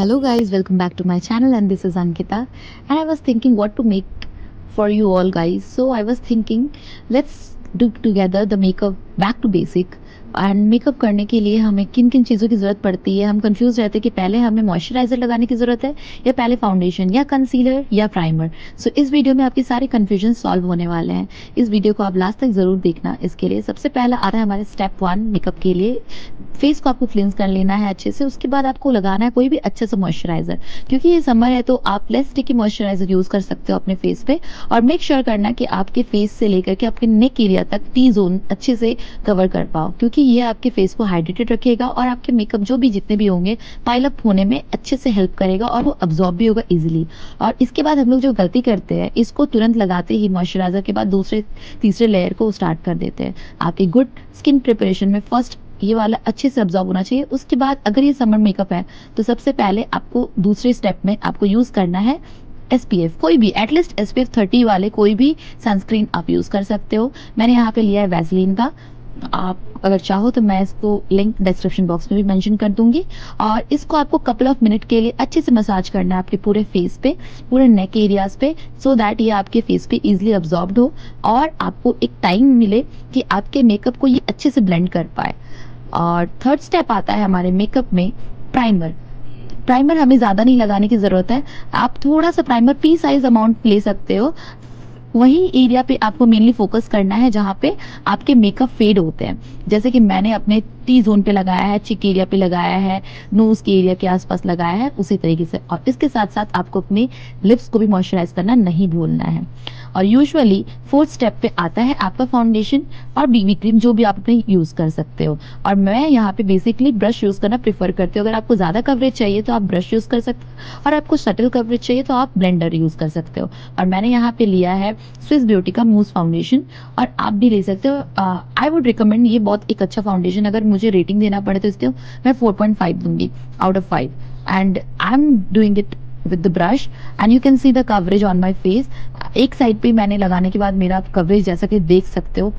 Hello guys, welcome back to my channel and this is Ankita and I was thinking what to make for you all guys. So I was thinking let's do together the makeup back to basic and makeup करने के लिए हमें किन किन चीज़ों की ज़रूरत पड़ती है। हम कंफ्यूज रहते हैं कि पहले हमें मॉइस्चराइज़र लगाने की ज़रूरत है या पहले फाउंडेशन या कंसीलर या प्राइमर। सो इस वीडियो में आपकी सारी कन्फ्यूजन सॉल्व होने वाले हैं। इस वीडियो को आप लास्ट तक ज़रूर देखना। इसके लिए सबसे पहला आता है हमारे स्टेप 1 मेकअप के लिए। फेस को आपको क्लींस कर लेना है अच्छे से। उसके बाद आपको लगाना है कोई भी अच्छे से मॉइस्चराइज़र, क्योंकि ये समर है तो आप लेस स्टिकी मॉइस्चराइज़र यूज़ कर सकते हो अपने फेस पे। और मेक श्योर करना कि आपके फेस से लेकर के आपके नेक एरिया तक टी जोन अच्छे से कवर कर पाओ, क्योंकि ये आपके फेस को हाइड्रेटेड रखेगा और आपके मेकअप जो भी जितने भी होंगे पाइल अप होने में अच्छे से हेल्प करेगा और वो अब्जॉर्ब भी होगा इजीली। और इसके बाद हम लोग जो गलती करते हैं, इसको तुरंत लगाते ही मॉइस्चराइज़र के बाद दूसरे तीसरे लेयर को स्टार्ट कर देते हैं। आपकी गुड स्किन प्रिपरेशन में फर्स्ट ये वाला अच्छे से अब्जॉर्ब होना चाहिए। उसके बाद अगर ये समर मेकअप है तो सबसे पहले आपको दूसरे स्टेप में आपको यूज़ करना है SPF, कोई भी एटलीस्ट SPF 30 वाले कोई भी सनस्क्रीन आप यूज़ कर सकते हो। मैंने यहाँ पे लिया है वैसलीन का। आप अगर चाहो तो मैं इसको लिंक डिस्क्रिप्शन बॉक्स में भी मेंशन कर दूंगी। और इसको आपको कपल ऑफ मिनट के लिए अच्छे से मसाज करना है आपके पूरे फेस पे, पूरे नेक एरियाज पे, सो दैट ये आपके फेस पे इजीली अब्जॉर्ब्ड हो और आपको एक टाइम मिले कि आपके मेकअप को ये अच्छे से ब्लेंड कर पाए। और थर्ड स्टेप आता है हमारे मेकअप में प्राइमर। प्राइमर हमें ज़्यादा नहीं लगाने की ज़रूरत है। आप थोड़ा सा प्राइमर पी साइज अमाउंट ले सकते हो। वही एरिया पे आपको मेनली फोकस करना है जहाँ पे आपके मेकअप फेड होते हैं। जैसे कि मैंने अपने टी जोन पे लगाया है, चिक एरिया पे लगाया है, नोज के एरिया के आसपास लगाया है, उसी तरीके से। और इसके साथ साथ आपको अपने लिप्स को भी मॉइस्चराइज करना नहीं भूलना है। और यूजुअली फोर्थ स्टेप पे आता है आपका फाउंडेशन और बीबी क्रीम, जो भी आप अपने यूज़ कर सकते हो। और मैं यहाँ पे बेसिकली ब्रश यूज़ करना प्रेफर करती हूँ। अगर आपको ज़्यादा कवरेज चाहिए तो आप ब्रश यूज़ कर सकते हो और आपको शटल कवरेज चाहिए तो आप ब्लेंडर यूज़ कर सकते हो। और मैंने यहाँ पे लिया है स्विस ब्यूटी का मूस फाउंडेशन और आप भी ले सकते हो। आई वुड रिकमेंड, ये बहुत एक अच्छा फाउंडेशन। अगर मुझे रेटिंग देना पड़े तो इसको मैं 4.5 दूंगी out of 5 and I am doing it with the brush and you can see the coverage on my face। एक साइड पे मैंने लगाने के बाद मेरा कवरेज जैसा कि देख सकते हो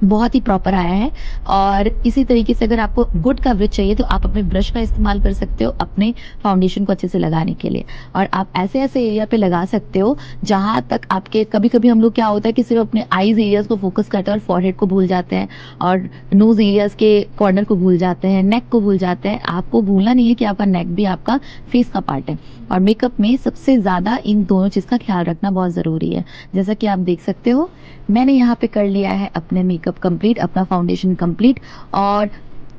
बहुत ही प्रॉपर आया है। और इसी तरीके से अगर आपको गुड कवरेज चाहिए तो आप अपने ब्रश का इस्तेमाल कर सकते हो अपने फाउंडेशन को अच्छे से लगाने के लिए। और आप ऐसे ऐसे एरिया पे लगा सकते हो जहाँ तक आपके, कभी कभी हम लोग क्या होता है कि सिर्फ अपने आईज एरियाज को फोकस करते हैं और फॉरहेड को भूल जाते हैं और नोज एरियाज के कॉर्नर को भूल जाते हैं, नेक को भूल जाते हैं। आपको भूलना नहीं है कि आपका नेक भी आपका फेस का पार्ट है और मेकअप में सबसे ज़्यादा इन दोनों चीज़ का ख्याल रखना बहुत ज़रूरी है। जैसा कि आप देख सकते हो मैंने यहाँ पे कर लिया है अपने मेकअप कंप्लीट, अपना फाउंडेशन कंप्लीट। और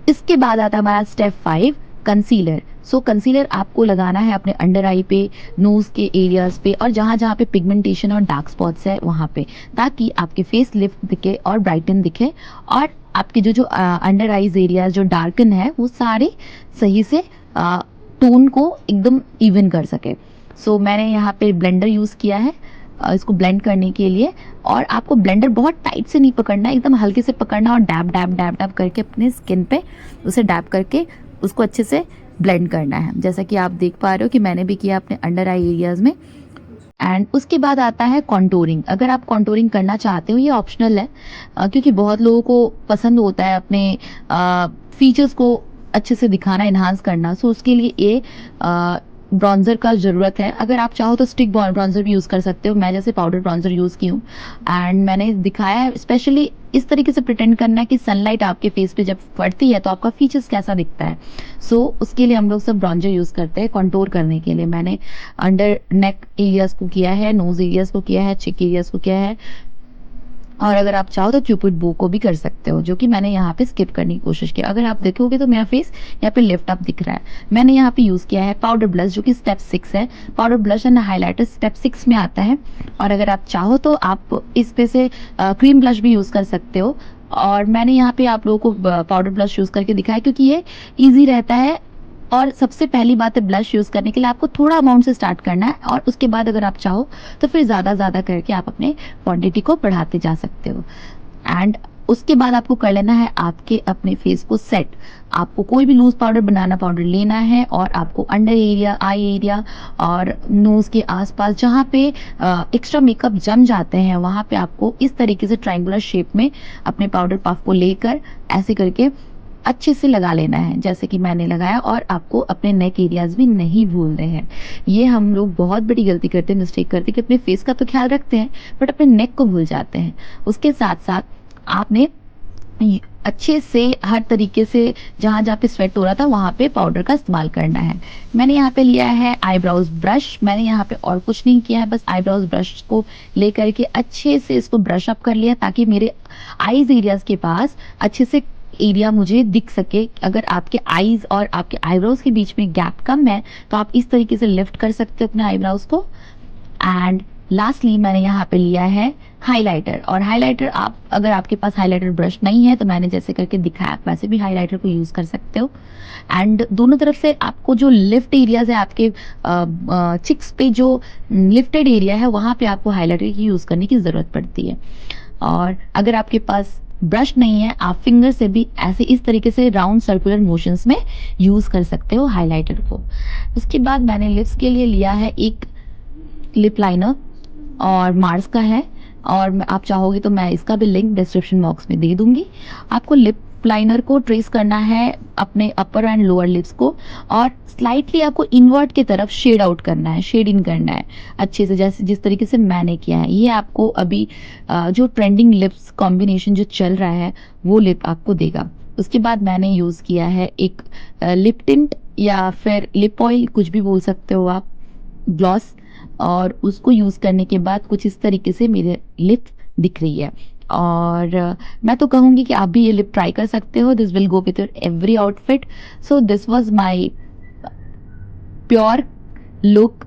इसके बाद आता है हमारा स्टेप 5 कंसीलर। सो कंसीलर आपको लगाना है अपने अंडर आई पे, नोज के एरियाज पे और जहाँ जहाँ पे पिगमेंटेशन और डार्क स्पॉट्स है वहाँ पे, ताकि आपके फेस लिफ्ट दिखे और ब्राइटन दिखे और आपके जो जो अंडर आईज एरियाज जो डार्कन है वो सारे सही से टोन को एकदम इवन कर सके। सो मैंने यहाँ पे ब्लेंडर यूज़ किया है इसको ब्लेंड करने के लिए। और आपको ब्लेंडर बहुत टाइट से नहीं पकड़ना है, एकदम हल्के से पकड़ना और डैब डैब डैब डैब करके अपने स्किन पे उसे डैब करके उसको अच्छे से ब्लेंड करना है, जैसा कि आप देख पा रहे हो कि मैंने भी किया अपने अंडर आई एरियाज में। एंड उसके बाद आता है कॉन्टोरिंग। अगर आप कॉन्टोरिंग करना चाहते हो, ये ऑप्शनल है क्योंकि बहुत लोगों को पसंद होता है अपने फीचर्स को अच्छे से दिखाना, इन्हांस करना। सो उसके लिए ये ब्रॉन्जर का ज़रूरत है। अगर आप चाहो तो स्टिक ब्रॉन्जर भी यूज़ कर सकते हो। मैं जैसे पाउडर ब्रॉन्जर यूज़ की हूँ एंड मैंने दिखाया है। स्पेशली इस तरीके से प्रिटेंड करना है कि सनलाइट आपके फेस पे जब पड़ती है तो आपका फीचर्स कैसा दिखता है। सो उसके लिए हम लोग सब ब्रॉन्जर यूज़ करते हैं कंटूर करने के लिए। मैंने अंडर नेक एरियाज को किया है, नोज एरियाज को किया है, चिक एरियाज को किया है। और अगर आप चाहो तो क्यूपिड बो को भी कर सकते हो, जो कि मैंने यहाँ पे स्किप करने की कोशिश की। अगर आप देखोगे तो मेरा फेस यहाँ पे लिफ्ट अप दिख रहा है। मैंने यहाँ पे यूज़ किया है पाउडर ब्लश, जो कि स्टेप 6 है। Powder blush and highlighter step 6 में आता है। और अगर आप चाहो तो आप इस पे से क्रीम ब्लश भी यूज़ कर सकते हो। और मैंने यहाँ पे आप लोगों को पाउडर ब्लश यूज़ करके दिखाया क्योंकि ये ईजी रहता है। और सबसे पहली बात है, ब्लश यूज़ करने के लिए आपको थोड़ा अमाउंट से स्टार्ट करना है और उसके बाद अगर आप चाहो तो फिर ज़्यादा करके आप अपने क्वांटिटी को बढ़ाते जा सकते हो। एंड उसके बाद आपको कर लेना है आपके अपने फेस को सेट। आपको कोई भी लूज पाउडर, बनाना पाउडर लेना है और आपको अंडर एरिया, आई एरिया और नोज के आसपास जहाँ पे एक्स्ट्रा मेकअप जम जाते हैं वहाँ पे आपको इस तरीके से ट्रायंगुलर शेप में अपने पाउडर पफ को लेकर ऐसे करके अच्छे से लगा लेना है जैसे कि मैंने लगाया। और आपको अपने नेक एरियाज भी नहीं भूलने हैं। ये हम लोग बहुत बड़ी गलती करते हैं, मिस्टेक करते हैं कि अपने फेस का तो ख्याल रखते हैं बट अपने नेक को भूल जाते हैं। उसके साथ साथ आपने अच्छे से हर तरीके से जहाँ जहाँ पे स्वेट हो रहा था वहाँ पे पाउडर का इस्तेमाल करना है। मैंने यहाँ पे लिया है आईब्रोज ब्रश। मैंने यहाँ पे और कुछ नहीं किया है, बस आईब्रोज ब्रश को लेकर के अच्छे से इसको ब्रश अप कर लिया ताकि मेरे आईज एरियाज के पास अच्छे से एरिया मुझे दिख सके। अगर आपके आईज और आपके आईब्रोज के बीच में गैप कम है तो आप इस तरीके से लिफ्ट कर सकते हो अपने आईब्रोज को। एंड लास्टली मैंने यहाँ पे लिया है हाइलाइटर। और हाइलाइटर आप अगर आपके पास हाइलाइटर ब्रश नहीं है तो मैंने जैसे करके दिखाया आप वैसे भी हाइलाइटर को यूज़ कर सकते हो। एंड दोनों तरफ से आपको जो लिफ्ट एरियाज है आपके चिक्स पे जो लिफ्टेड एरिया है वहाँ पे आपको हाइलाइटर की यूज़ करने की ज़रूरत पड़ती है। और अगर आपके पास ब्रश नहीं है आप फिंगर से भी ऐसे इस तरीके से राउंड सर्कुलर मोशंस में यूज़ कर सकते हो हाइलाइटर को। उसके बाद मैंने लिप्स के लिए लिया है एक लिप लाइनर और मार्स का है। और आप चाहोगे तो मैं इसका भी लिंक डिस्क्रिप्शन बॉक्स में दे दूंगी। आपको लिप लाइनर को ट्रेस करना है अपने अपर एंड लोअर लिप्स को और स्लाइटली आपको इनवर्ट की तरफ शेड आउट करना है, शेड इन करना है अच्छे से, जैसे जिस तरीके से मैंने किया है। ये आपको अभी जो ट्रेंडिंग लिप्स कॉम्बिनेशन जो चल रहा है वो लिप आपको देगा। उसके बाद मैंने यूज़ किया है एक लिप टिंट या फिर लिप ऑयल, कुछ भी बोल सकते हो आप, ग्लॉस। और उसको यूज़ करने के बाद कुछ इस तरीके से मेरे लिप दिख रही है। और मैं तो कहूँगी कि आप भी ये लिप ट्राई कर सकते हो। This will go with your every outfit. So this was my pure look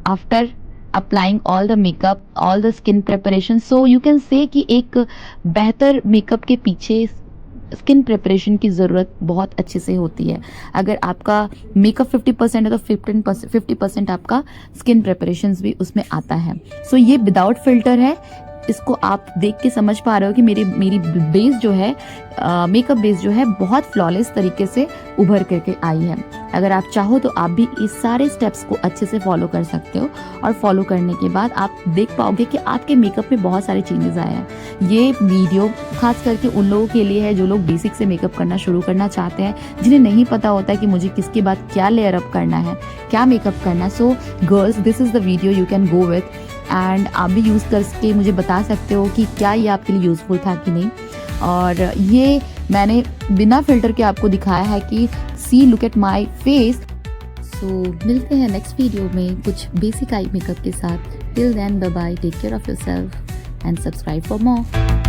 after applying all the makeup, all the skin preparation. So you can say कि एक बेहतर मेकअप के पीछे स्किन प्रिपरेशन की ज़रूरत बहुत अच्छे से होती है। अगर आपका मेकअप 50% है तो 50% आपका स्किन प्रिपरेशन भी उसमें आता है। सो ये विदाउट फिल्टर है। इसको आप देख के समझ पा रहे हो कि मेरी बेस जो है, मेकअप बेस जो है बहुत फ्लॉलेस तरीके से उभर करके आई है। अगर आप चाहो तो आप भी इस सारे स्टेप्स को अच्छे से फॉलो कर सकते हो और फॉलो करने के बाद आप देख पाओगे कि आपके मेकअप में बहुत सारे चेंजेस आए हैं। ये वीडियो खास करके उन लोगों के लिए है जो लोग बेसिक से मेकअप करना शुरू करना चाहते हैं, जिन्हें नहीं पता होता है कि मुझे किसके बाद क्या लेयर अप करना है, क्या मेकअप करना है। So girls, this is the video you can go with and आप भी यूज़ करके मुझे बता सकते हो कि क्या ये आपके लिए यूज़फुल था कि नहीं। और ये मैंने बिना फिल्टर के आपको दिखाया है कि see look at my face. सो मिलते हैं नेक्स्ट वीडियो में कुछ बेसिक आई मेकअप के साथ। Till then bye bye, take care of yourself and subscribe for more.